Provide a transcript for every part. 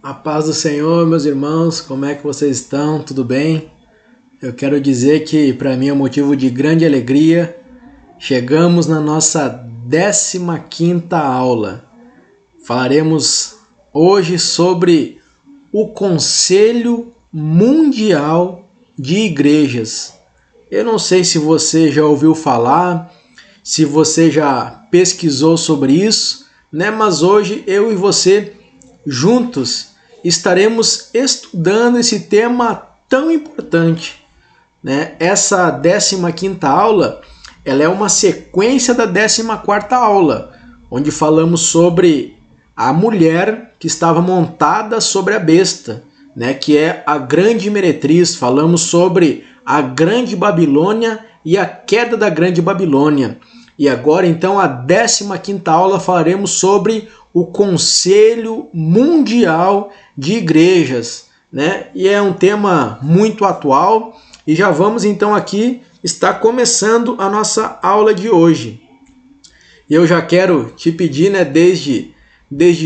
A paz do Senhor, meus irmãos, como é que vocês estão? Tudo bem? Eu quero dizer que para mim é um motivo de grande alegria. Chegamos na nossa 15ª aula. Falaremos hoje sobre o Conselho Mundial de Igrejas. Eu não sei se você já ouviu falar, se você já pesquisou sobre isso, né? Mas hoje eu e você juntos estaremos estudando esse tema tão importante, né? Essa 15ª aula, ela é uma sequência da 14ª aula, onde falamos sobre a mulher que estava montada sobre a besta, né? Que é a grande meretriz. Falamos sobre a grande Babilônia e a queda da grande Babilônia. E agora, então, a 15ª aula falaremos sobre o Conselho Mundial de Igrejas, né? E é um tema muito atual e já vamos então aqui estar começando a nossa aula de hoje. Eu já quero te pedir, né, desde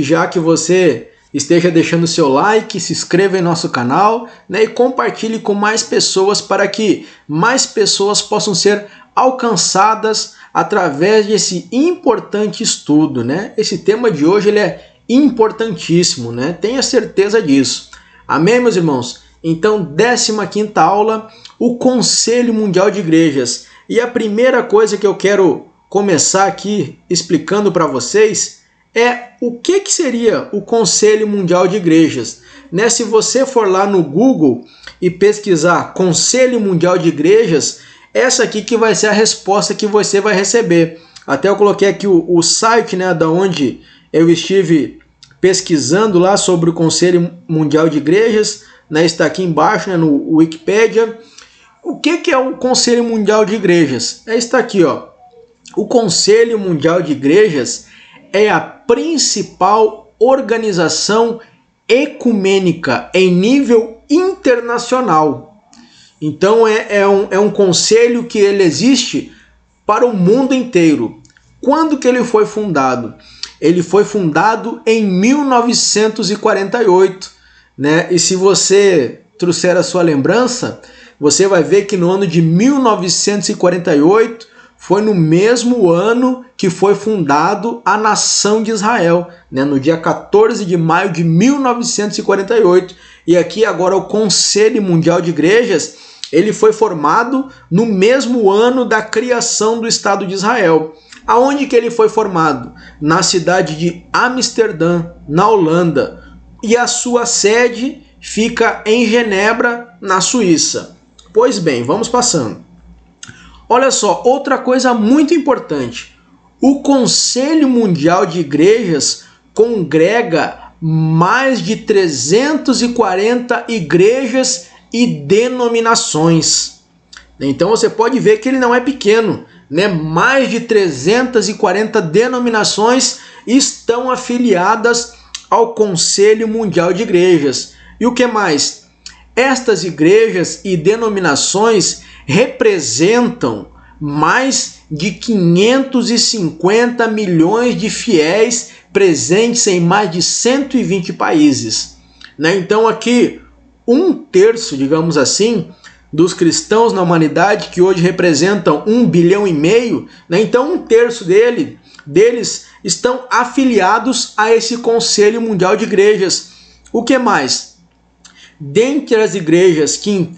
já que você esteja deixando seu like, se inscreva em nosso canal, né, e compartilhe com mais pessoas para que mais pessoas possam ser alcançadas através desse importante estudo, né? Esse tema de hoje ele é importantíssimo, né? Tenha certeza disso. Amém, meus irmãos? Então, 15ª aula, o Conselho Mundial de Igrejas. E a primeira coisa que eu quero começar aqui explicando para vocês é o que seria o Conselho Mundial de Igrejas. Né? Se você for lá no Google e pesquisar Conselho Mundial de Igrejas, essa aqui que vai ser a resposta que você vai receber. Até eu coloquei aqui o site, né, da onde eu estive pesquisando lá sobre o Conselho Mundial de Igrejas, né, está aqui embaixo, né, no Wikipedia. O que é o Conselho Mundial de Igrejas? Está aqui, ó. O Conselho Mundial de Igrejas é a principal organização ecumênica em nível internacional. Então é um conselho que ele existe para o mundo inteiro. Quando que ele foi fundado? Ele foi fundado em 1948, né? E se você trouxer a sua lembrança, você vai ver que no ano de 1948 foi no mesmo ano que foi fundado a nação de Israel, né? No dia 14 de maio de 1948. E aqui agora o Conselho Mundial de Igrejas, ele foi formado no mesmo ano da criação do Estado de Israel. Aonde que ele foi formado? Na cidade de Amsterdã, na Holanda. E a sua sede fica em Genebra, na Suíça. Pois bem, vamos passando. Olha só, outra coisa muito importante. O Conselho Mundial de Igrejas congrega mais de 340 igrejas e denominações. Então você pode ver que ele não é pequeno, né? Mais de 340 denominações estão afiliadas ao Conselho Mundial de Igrejas. E o que mais? Estas igrejas e denominações representam mais de 550 milhões de fiéis presentes em mais de 120 países. Né? Então aqui, 1/3, digamos assim, dos cristãos na humanidade, que hoje representam 1,5 bilhão, né? Então 1/3 deles estão afiliados a esse Conselho Mundial de Igrejas. O que mais? Dentre as igrejas que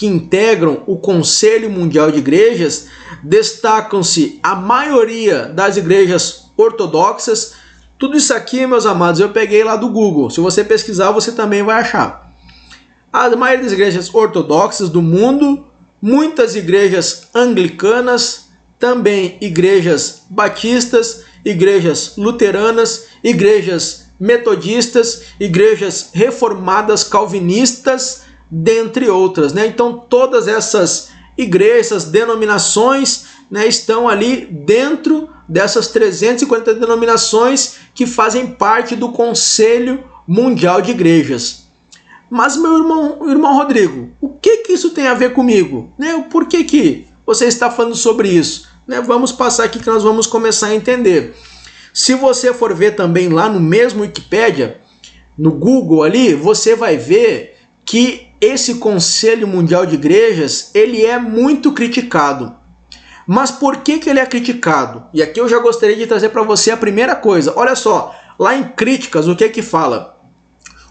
integram o Conselho Mundial de Igrejas, destacam-se a maioria das igrejas ortodoxas. Tudo isso aqui, meus amados, eu peguei lá do Google. Se você pesquisar, você também vai achar. A maioria das igrejas ortodoxas do mundo, muitas igrejas anglicanas, também igrejas batistas, igrejas luteranas, igrejas metodistas, igrejas reformadas calvinistas, dentre outras, né? Então todas essas igrejas, denominações, né, estão ali dentro dessas 340 denominações que fazem parte do Conselho Mundial de Igrejas. Mas, meu irmão Rodrigo, o que isso tem a ver comigo? Né? Por que você está falando sobre isso? Né? Vamos passar aqui que nós vamos começar a entender. Se você for ver também lá no mesmo Wikipedia, no Google ali, você vai ver que esse Conselho Mundial de Igrejas, ele é muito criticado. Mas por que ele é criticado? E aqui eu já gostaria de trazer para você a primeira coisa. Olha só, lá em Críticas, o que é que fala?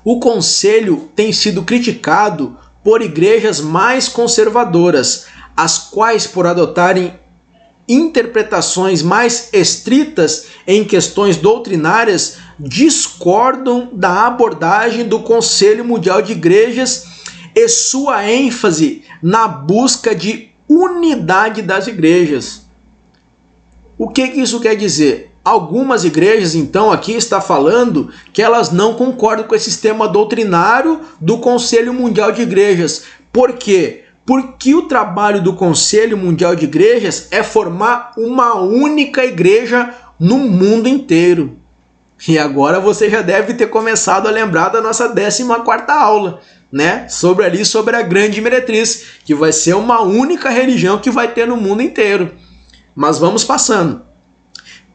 O Conselho tem sido criticado por igrejas mais conservadoras, as quais, por adotarem interpretações mais estritas em questões doutrinárias, discordam da abordagem do Conselho Mundial de Igrejas e sua ênfase na busca de unidade das igrejas. O que isso quer dizer? Algumas igrejas, então, aqui está falando que elas não concordam com esse sistema doutrinário do Conselho Mundial de Igrejas. Por quê? Porque o trabalho do Conselho Mundial de Igrejas é formar uma única igreja no mundo inteiro. E agora você já deve ter começado a lembrar da nossa 14ª aula, né? Sobre a grande meretriz, que vai ser uma única religião que vai ter no mundo inteiro. Mas vamos passando.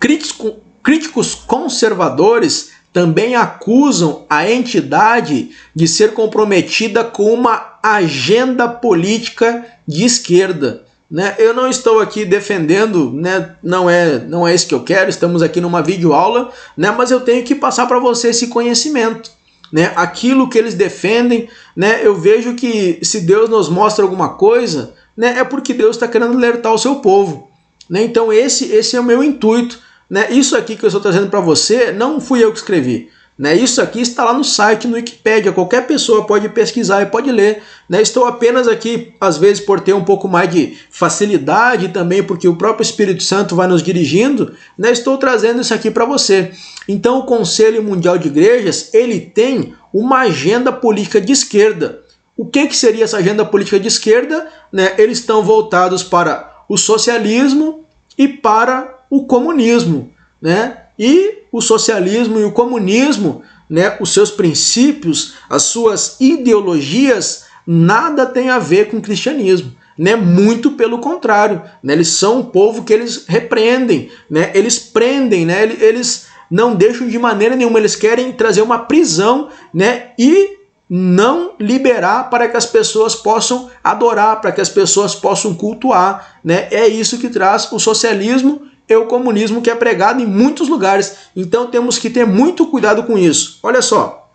Críticos conservadores também acusam a entidade de ser comprometida com uma agenda política de esquerda, né? Eu não estou aqui defendendo, né? Não é isso que eu quero, estamos aqui numa videoaula, né? Mas eu tenho que passar para você esse conhecimento, né? Aquilo que eles defendem, né? Eu vejo que se Deus nos mostra alguma coisa, né? É porque Deus está querendo alertar o seu povo, né? Então esse é o meu intuito, né? Isso aqui que eu estou trazendo para você, não fui eu que escrevi, né? Isso aqui está lá no site, no Wikipedia, qualquer pessoa pode pesquisar e pode ler, né? Estou apenas aqui, às vezes, por ter um pouco mais de facilidade também, porque o próprio Espírito Santo vai nos dirigindo, né? Estou trazendo isso aqui para você. Então o Conselho Mundial de Igrejas, ele tem uma agenda política de esquerda. O que seria essa agenda política de esquerda? Né? Eles estão voltados para o socialismo e para o comunismo, né? E o socialismo e o comunismo, né, os seus princípios, as suas ideologias, nada tem a ver com o cristianismo, né? Muito pelo contrário, né? Eles são um povo que eles repreendem, né? Eles prendem, né? Eles não deixam de maneira nenhuma, eles querem trazer uma prisão, né? E não liberar para que as pessoas possam adorar, para que as pessoas possam cultuar, né? É isso que traz o socialismo e o comunismo, que é pregado em muitos lugares. Então temos que ter muito cuidado com isso. Olha só,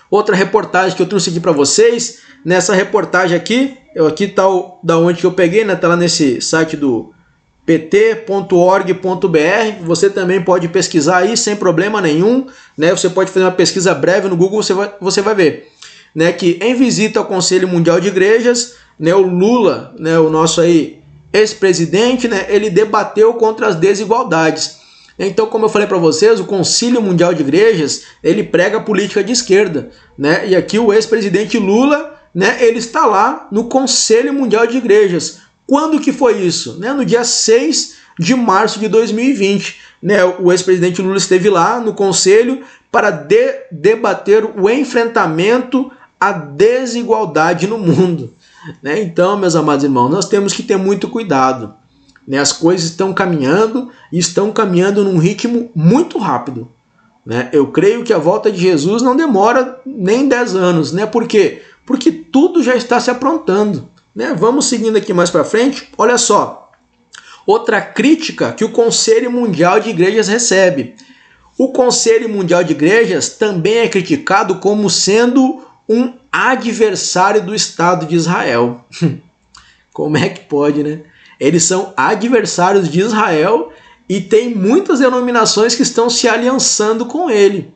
outra reportagem que eu trouxe aqui para vocês. Nessa reportagem aqui está da onde que eu peguei, né? Tá lá nesse site do pt.org.br. Você também pode pesquisar aí sem problema nenhum, né? Você pode fazer uma pesquisa breve no Google, você vai ver, né, que em visita ao Conselho Mundial de Igrejas, né, o Lula, né, o nosso aí ex-presidente, né, ele debateu contra as desigualdades. Então, como eu falei para vocês, o Conselho Mundial de Igrejas, ele prega política de esquerda, né? E aqui o ex-presidente Lula, né, ele está lá no Conselho Mundial de Igrejas. Quando que foi isso? Né? No dia 6 de março de 2020, né, o ex-presidente Lula esteve lá no conselho para debater o enfrentamento à desigualdade no mundo. Né? Então, meus amados irmãos, nós temos que ter muito cuidado. Né? As coisas estão caminhando e estão caminhando num ritmo muito rápido. Né? Eu creio que a volta de Jesus não demora nem 10 anos. Né? Por quê? Porque tudo já está se aprontando. Né? Vamos seguindo aqui mais para frente. Olha só, outra crítica que o Conselho Mundial de Igrejas recebe. O Conselho Mundial de Igrejas também é criticado como sendo um adversário do Estado de Israel. Como é que pode, né? Eles são adversários de Israel e tem muitas denominações que estão se aliançando com ele.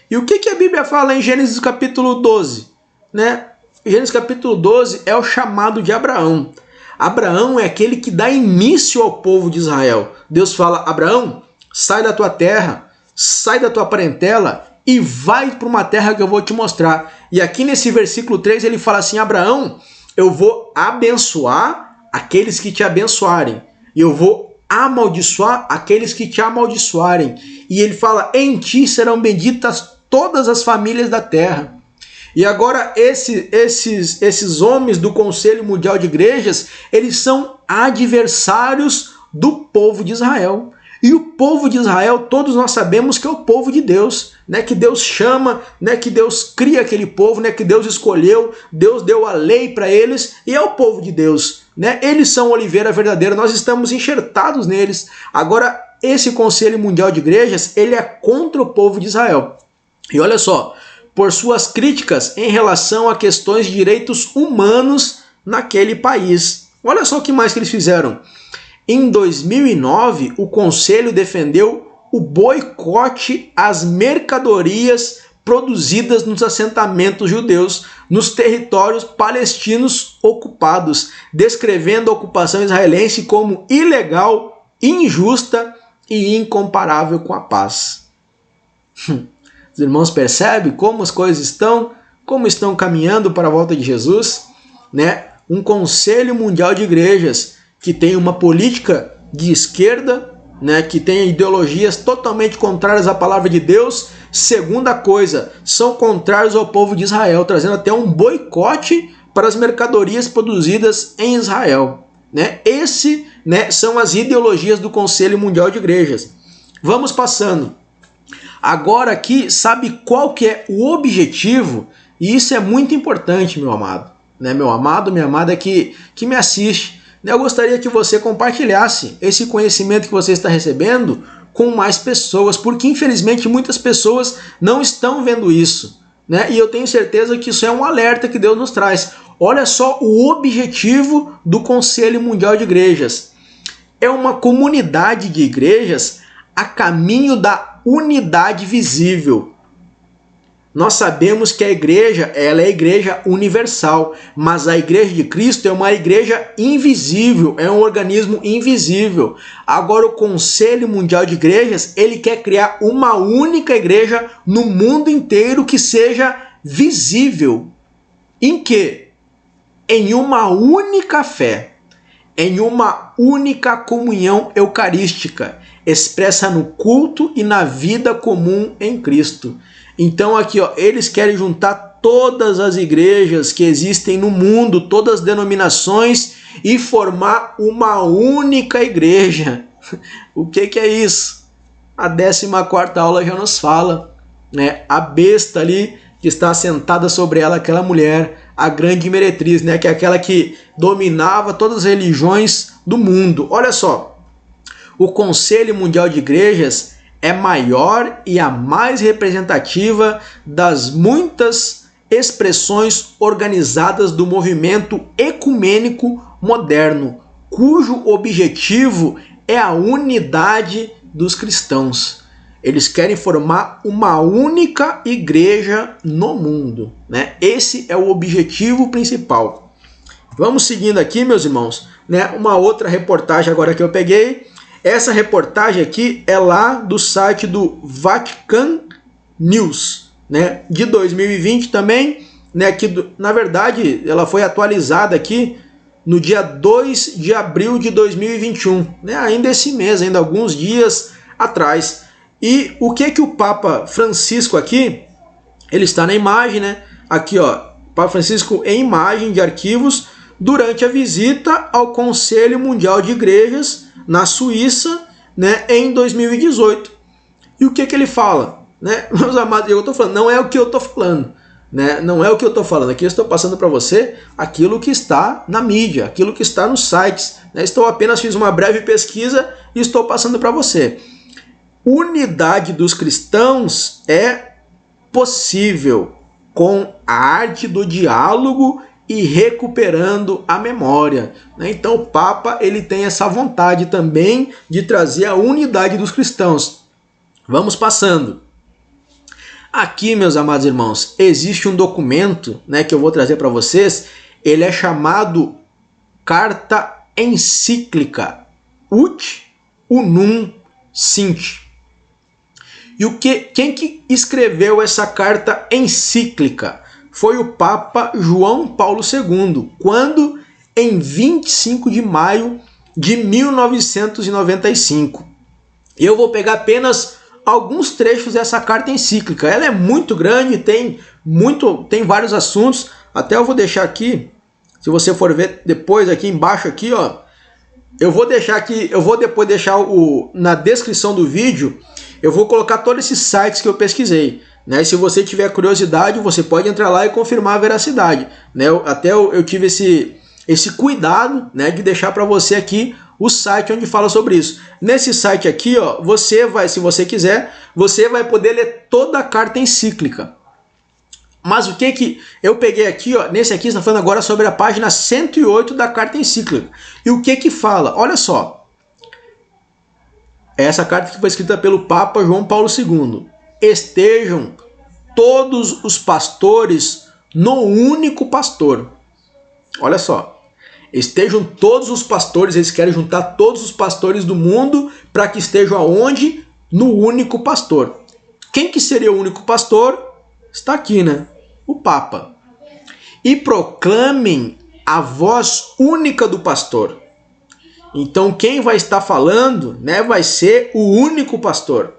E o que a Bíblia fala em Gênesis capítulo 12? Né? Gênesis capítulo 12 é o chamado de Abraão. Abraão é aquele que dá início ao povo de Israel. Deus fala: Abraão, sai da tua terra, sai da tua parentela e vai para uma terra que eu vou te mostrar. E aqui nesse versículo 3 ele fala assim: Abraão, eu vou abençoar aqueles que te abençoarem, e eu vou amaldiçoar aqueles que te amaldiçoarem. E ele fala: em ti serão benditas todas as famílias da terra. E agora esses homens do Conselho Mundial de Igrejas, eles são adversários do povo de Israel. E o povo de Israel, todos nós sabemos que é o povo de Deus, né? Que Deus chama, né? Que Deus cria aquele povo, né? Que Deus escolheu, Deus deu a lei para eles e é o povo de Deus, né? Eles são a oliveira verdadeira, nós estamos enxertados neles. Agora, esse Conselho Mundial de Igrejas, ele é contra o povo de Israel. E olha só, por suas críticas em relação a questões de direitos humanos naquele país. Olha só o que mais que eles fizeram. Em 2009, o Conselho defendeu o boicote às mercadorias produzidas nos assentamentos judeus nos territórios palestinos ocupados, descrevendo a ocupação israelense como ilegal, injusta e incomparável com a paz. Os irmãos percebem como as coisas estão, como estão caminhando para a volta de Jesus, né? Um Conselho Mundial de Igrejas que tem uma política de esquerda, né, que tem ideologias totalmente contrárias à palavra de Deus. Segunda coisa, são contrários ao povo de Israel, trazendo até um boicote para as mercadorias produzidas em Israel. Né? Esse, né, são as ideologias do Conselho Mundial de Igrejas. Vamos passando. Agora aqui, sabe qual que é o objetivo? E isso é muito importante, meu amado. Né, meu amado, minha amada que me assiste. Eu gostaria que você compartilhasse esse conhecimento que você está recebendo com mais pessoas, porque infelizmente muitas pessoas não estão vendo isso, né? E eu tenho certeza que isso é um alerta que Deus nos traz. Olha só o objetivo do Conselho Mundial de Igrejas. É uma comunidade de igrejas a caminho da unidade visível. Nós sabemos que a igreja, ela é a igreja universal, mas a igreja de Cristo é uma igreja invisível, é um organismo invisível. Agora o Conselho Mundial de Igrejas, ele quer criar uma única igreja no mundo inteiro que seja visível. Em quê? Em uma única fé, em uma única comunhão eucarística, expressa no culto e na vida comum em Cristo. Então aqui, ó, eles querem juntar todas as igrejas que existem no mundo, todas as denominações e formar uma única igreja. O que é isso? A 14ª aula já nos fala, né? A besta ali que está sentada sobre ela, aquela mulher, a grande meretriz, né? Que é aquela que dominava todas as religiões do mundo. Olha só, o Conselho Mundial de Igrejas é maior e a mais representativa das muitas expressões organizadas do movimento ecumênico moderno, cujo objetivo é a unidade dos cristãos. Eles querem formar uma única igreja no mundo, né? Esse é o objetivo principal. Vamos seguindo aqui, meus irmãos, né? Uma outra reportagem agora que eu peguei. Essa reportagem aqui é lá do site do Vatican News, né, de 2020 também, né, que na verdade ela foi atualizada aqui no dia 2 de abril de 2021, né, ainda esse mês, ainda alguns dias atrás. E o que o Papa Francisco aqui, ele está na imagem, né, aqui ó, Papa Francisco em imagem de arquivos durante a visita ao Conselho Mundial de Igrejas na Suíça, né, em 2018. E o que ele fala? Né? Meus amados, eu estou falando, não é o que eu estou falando. Né? Não é o que eu estou falando. Aqui eu estou passando para você aquilo que está na mídia, aquilo que está nos sites. Né? Fiz uma breve pesquisa e estou passando para você. Unidade dos cristãos é possível com a arte do diálogo e recuperando a memória. Então o Papa ele tem essa vontade também de trazer a unidade dos cristãos. Vamos passando. Aqui, meus amados irmãos, existe um documento, né, que eu vou trazer para vocês. Ele é chamado Carta Encíclica Ut Unum Sint. E quem que escreveu essa carta encíclica? Foi o Papa João Paulo II, quando em 25 de maio de 1995. Eu vou pegar apenas alguns trechos dessa carta encíclica. Ela é muito grande, tem vários assuntos. Até eu vou deixar aqui, se você for ver depois aqui embaixo aqui, ó, eu vou deixar aqui, eu vou depois deixar na descrição do vídeo, eu vou colocar todos esses sites que eu pesquisei, né? Se você tiver curiosidade, você pode entrar lá e confirmar a veracidade, né? Eu tive esse cuidado, né, de deixar para você aqui o site onde fala sobre isso. Nesse site aqui, ó, você vai, se você quiser, você vai poder ler toda a carta encíclica. Mas o que eu peguei aqui, ó, nesse aqui está falando agora sobre a página 108 da carta encíclica. E o que fala? Olha só. Essa carta que foi escrita pelo Papa João Paulo II. Estejam todos os pastores no único pastor. Olha só. Estejam todos os pastores, eles querem juntar todos os pastores do mundo para que estejam aonde? No único pastor. Quem que seria o único pastor? Está aqui, né? O Papa. E proclamem a voz única do pastor. Então quem vai estar falando, né, vai ser o único pastor.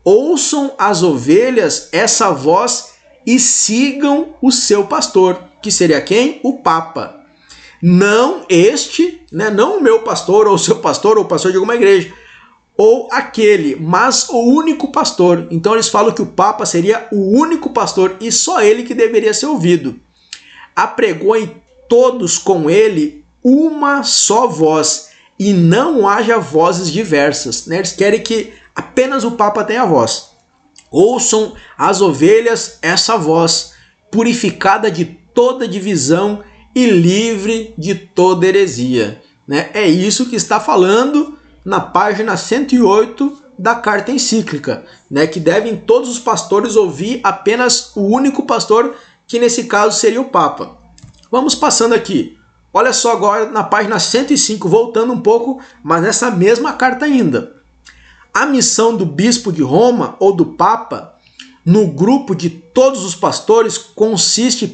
Ouçam as ovelhas essa voz e sigam o seu pastor, que seria quem? O Papa. Não este, né, não o meu pastor, ou o seu pastor, ou o pastor de alguma igreja, ou aquele, mas o único pastor. Então eles falam que o Papa seria o único pastor e só ele que deveria ser ouvido. Apregoem todos com ele uma só voz e não haja vozes diversas, né? Eles querem que apenas o Papa tenha voz. Ouçam as ovelhas essa voz, purificada de toda divisão e livre de toda heresia, né? É isso que está falando na página 108 da carta encíclica, né? Que devem todos os pastores ouvir apenas o único pastor, que nesse caso seria o Papa. Vamos passando aqui. Olha só agora na página 105, voltando um pouco, mas nessa mesma carta ainda. A missão do bispo de Roma ou do Papa no grupo de todos os pastores consiste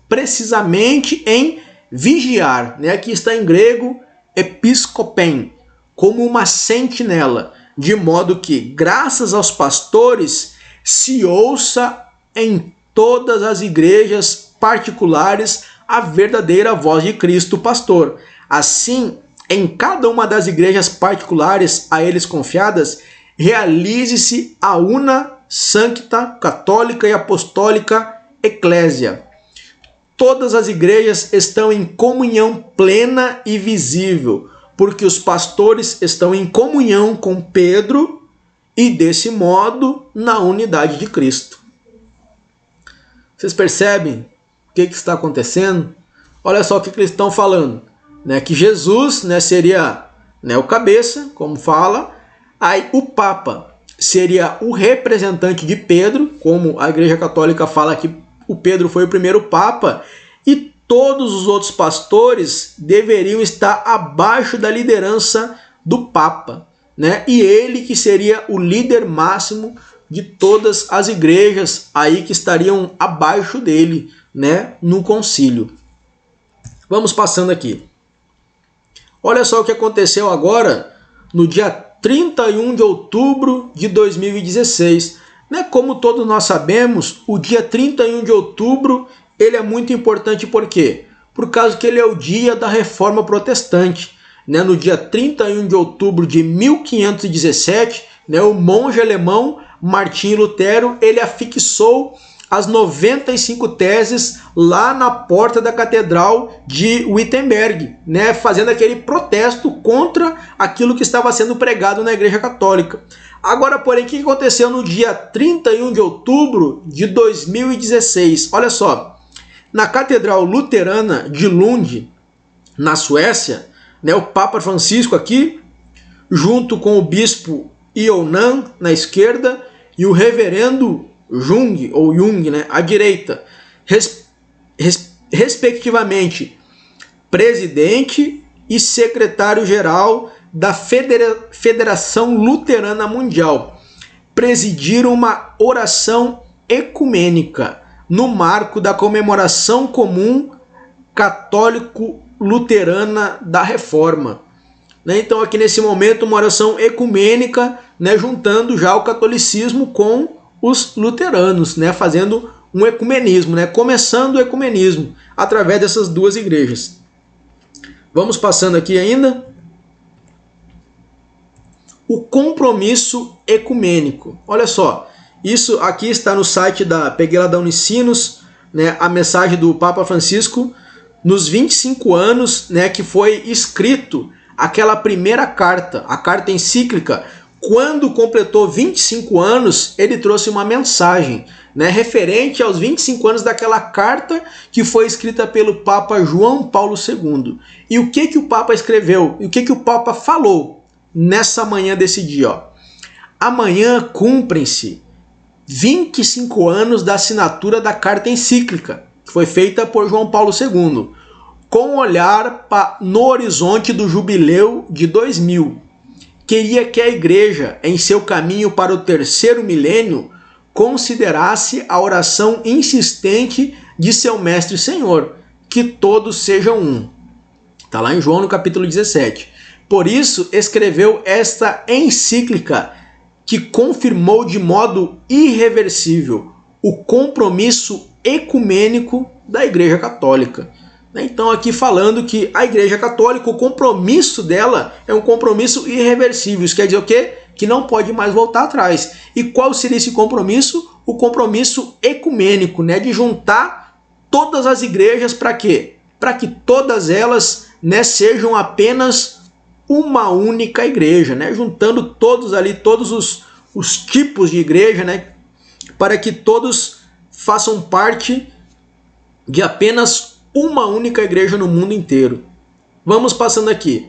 precisamente em vigiar, né? Aqui está em grego episkopen, como uma sentinela, de modo que, graças aos pastores, se ouça em todas as igrejas particulares a verdadeira voz de Cristo pastor. Assim, em cada uma das igrejas particulares a eles confiadas, realize-se a una sancta, católica e apostólica eclésia. Todas as igrejas estão em comunhão plena e visível, porque os pastores estão em comunhão com Pedro e, desse modo, na unidade de Cristo. Vocês percebem o que está acontecendo? Olha só o que eles estão falando, né? Que Jesus, né, seria, né, o cabeça, como fala, aí o Papa seria o representante de Pedro, como a Igreja Católica fala que o Pedro foi o primeiro Papa, e todos os outros pastores deveriam estar abaixo da liderança do Papa, né? E ele que seria o líder máximo de todas as igrejas aí que estariam abaixo dele, né, no concílio. Vamos passando aqui. Olha só o que aconteceu agora no dia 31 de outubro de 2016. Né? Como todos nós sabemos, o dia 31 de outubro ele é muito importante. Por quê? Por causa que ele é o dia da Reforma Protestante. Né? No dia 31 de outubro de 1517, né, o monge alemão Martinho Lutero ele afixou as 95 teses lá na porta da Catedral de Wittenberg, né, fazendo aquele protesto contra aquilo que estava sendo pregado na Igreja Católica. Agora, porém, o que aconteceu no dia 31 de outubro de 2016? Olha só, na Catedral Luterana de Lund, na Suécia, né, o Papa Francisco aqui, junto com o bispo Ionan na esquerda e o reverendo Jung, ou Jung, né, à direita, respectivamente, presidente e secretário-geral da Federação Luterana Mundial, presidiram uma oração ecumênica no marco da comemoração comum católico-luterana da Reforma. Né? Então aqui nesse momento uma oração ecumênica, né, juntando já o catolicismo com os luteranos, né, fazendo um ecumenismo, né, começando o ecumenismo através dessas duas igrejas. Vamos passando aqui ainda. o compromisso ecumênico. Olha só, isso aqui está no site peguei lá da Unicinos, né, a mensagem do Papa Francisco, nos 25 anos, né, que foi escrito aquela primeira carta, a carta encíclica. Quando completou 25 anos, ele trouxe uma mensagem, né, referente aos 25 anos daquela carta que foi escrita pelo Papa João Paulo II. E o que o Papa escreveu? E o que o Papa falou nessa manhã desse dia? Ó. Amanhã cumprem-se 25 anos da assinatura da carta encíclica, que foi feita por João Paulo II, com olhar no horizonte do jubileu de 2000. Queria que a Igreja, em seu caminho para o terceiro milênio, considerasse a oração insistente de seu Mestre Senhor, que todos sejam um. Está lá em João, no capítulo 17. Por isso, escreveu esta encíclica, que confirmou de modo irreversível o compromisso ecumênico da Igreja Católica. Então aqui falando que a Igreja Católica, o compromisso dela é um compromisso irreversível. Isso quer dizer o quê? Que não pode mais voltar atrás. E qual seria esse compromisso? O compromisso ecumênico, né? De juntar todas as igrejas para quê? Para que todas elas, né, sejam apenas uma única igreja, né? Juntando todos ali, todos os tipos de igreja, né? Para que todos façam parte de apenas uma única igreja no mundo inteiro. Vamos passando aqui.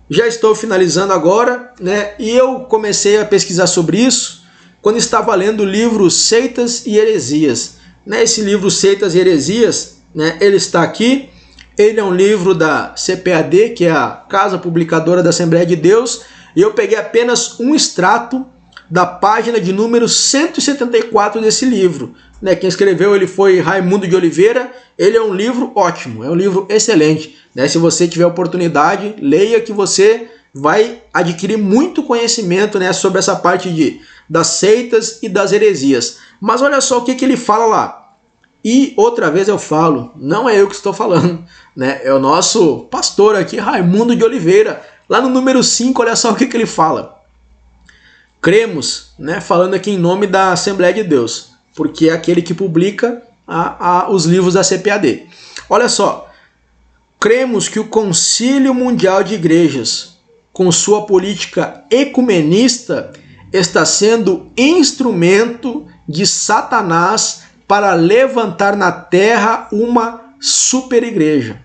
Já estou finalizando agora, né? E eu comecei a pesquisar sobre isso quando estava lendo o livro Seitas e Heresias. Né? Esse livro Seitas e Heresias, né? Ele está aqui. Ele é um livro da CPAD, que é a Casa Publicadora da Assembleia de Deus. E eu peguei apenas um extrato da página de número 174 desse livro. Né? Quem escreveu ele foi Raimundo de Oliveira. Ele é um livro ótimo, é um livro excelente. Né? Se você tiver oportunidade, leia, que você vai adquirir muito conhecimento, né, sobre essa parte das seitas e das heresias. Mas olha só o que ele fala lá. E outra vez eu falo, não é eu que estou falando, né? É o nosso pastor aqui, Raimundo de Oliveira. Lá no número 5, olha só o que ele fala. Cremos, né, falando aqui em nome da Assembleia de Deus, porque é aquele que publica os livros da CPAD. Olha só, cremos que o Concílio Mundial de Igrejas, com sua política ecumenista, está sendo instrumento de Satanás para levantar na Terra uma superigreja.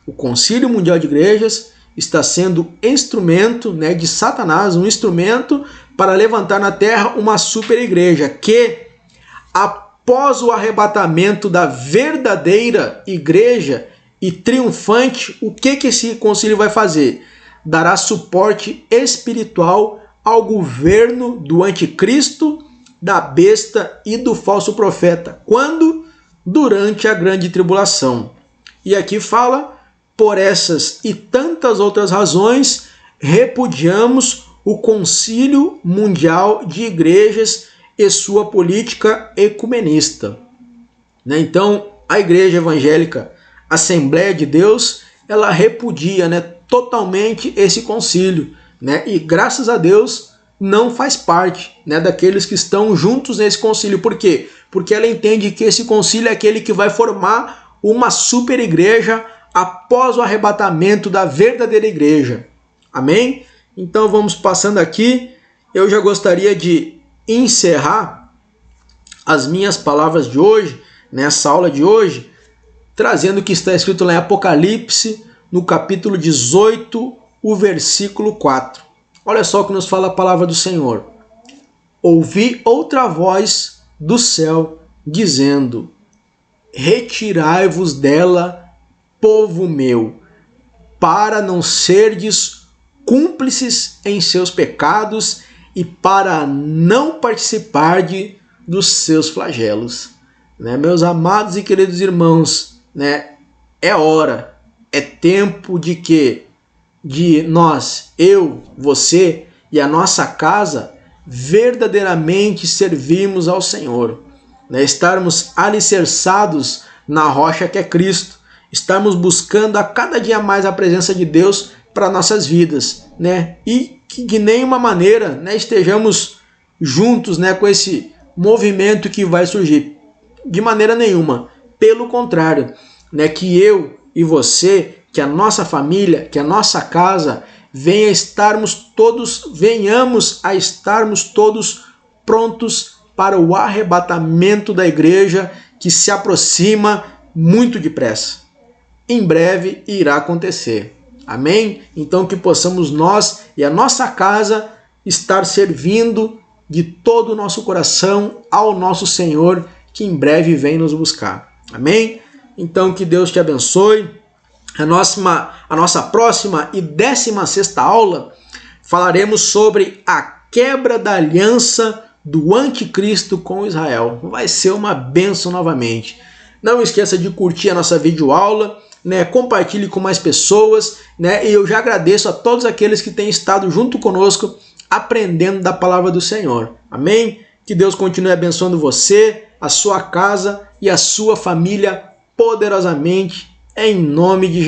O Concílio Mundial de Igrejas está sendo instrumento, né, de Satanás, um instrumento para levantar na Terra uma superigreja que, após o arrebatamento da verdadeira igreja e triunfante, o que esse concílio vai fazer? Dará suporte espiritual ao governo do anticristo, da besta e do falso profeta. Quando? Durante a grande tribulação. E aqui fala, por essas e tantas outras razões, repudiamos o Concílio Mundial de Igrejas e sua política ecumenista. Né? Então, a Igreja Evangélica Assembleia de Deus, ela repudia, né, totalmente esse concílio, né? E graças a Deus não faz parte, né, daqueles que estão juntos nesse concílio. Por quê? Porque ela entende que esse concílio é aquele que vai formar uma super igreja após o arrebatamento da verdadeira igreja. Amém? Então vamos passando aqui. Eu já gostaria de encerrar as minhas palavras de hoje, nessa aula de hoje, trazendo o que está escrito lá em Apocalipse, no capítulo 18, o versículo 4. Olha só o que nos fala a palavra do Senhor. Ouvi outra voz do céu, dizendo: retirai-vos dela, povo meu, para não serdes cúmplices em seus pecados e para não participardes dos seus flagelos. Né, meus amados e queridos irmãos, né, é hora, é tempo de que de nós, eu, você e a nossa casa verdadeiramente servirmos ao Senhor, né, estarmos alicerçados na rocha que é Cristo, estarmos buscando a cada dia mais a presença de Deus para nossas vidas, né, e que de nenhuma maneira, né, estejamos juntos, né, com esse movimento que vai surgir. De maneira nenhuma. Pelo contrário, né, que eu e você, que a nossa família, que a nossa casa venhamos a estarmos todos prontos para o arrebatamento da igreja que se aproxima muito depressa. Em breve irá acontecer. Amém? Então que possamos nós e a nossa casa estar servindo de todo o nosso coração ao nosso Senhor, que em breve vem nos buscar. Amém? Então que Deus te abençoe. A nossa próxima e 16ª aula falaremos sobre a quebra da aliança do anticristo com Israel. Vai ser uma bênção novamente. Não esqueça de curtir a nossa videoaula, né? Compartilhe com mais pessoas, né? E eu já agradeço a todos aqueles que têm estado junto conosco aprendendo da palavra do Senhor. Amém? Que Deus continue abençoando você, a sua casa e a sua família poderosamente, em nome de Jesus.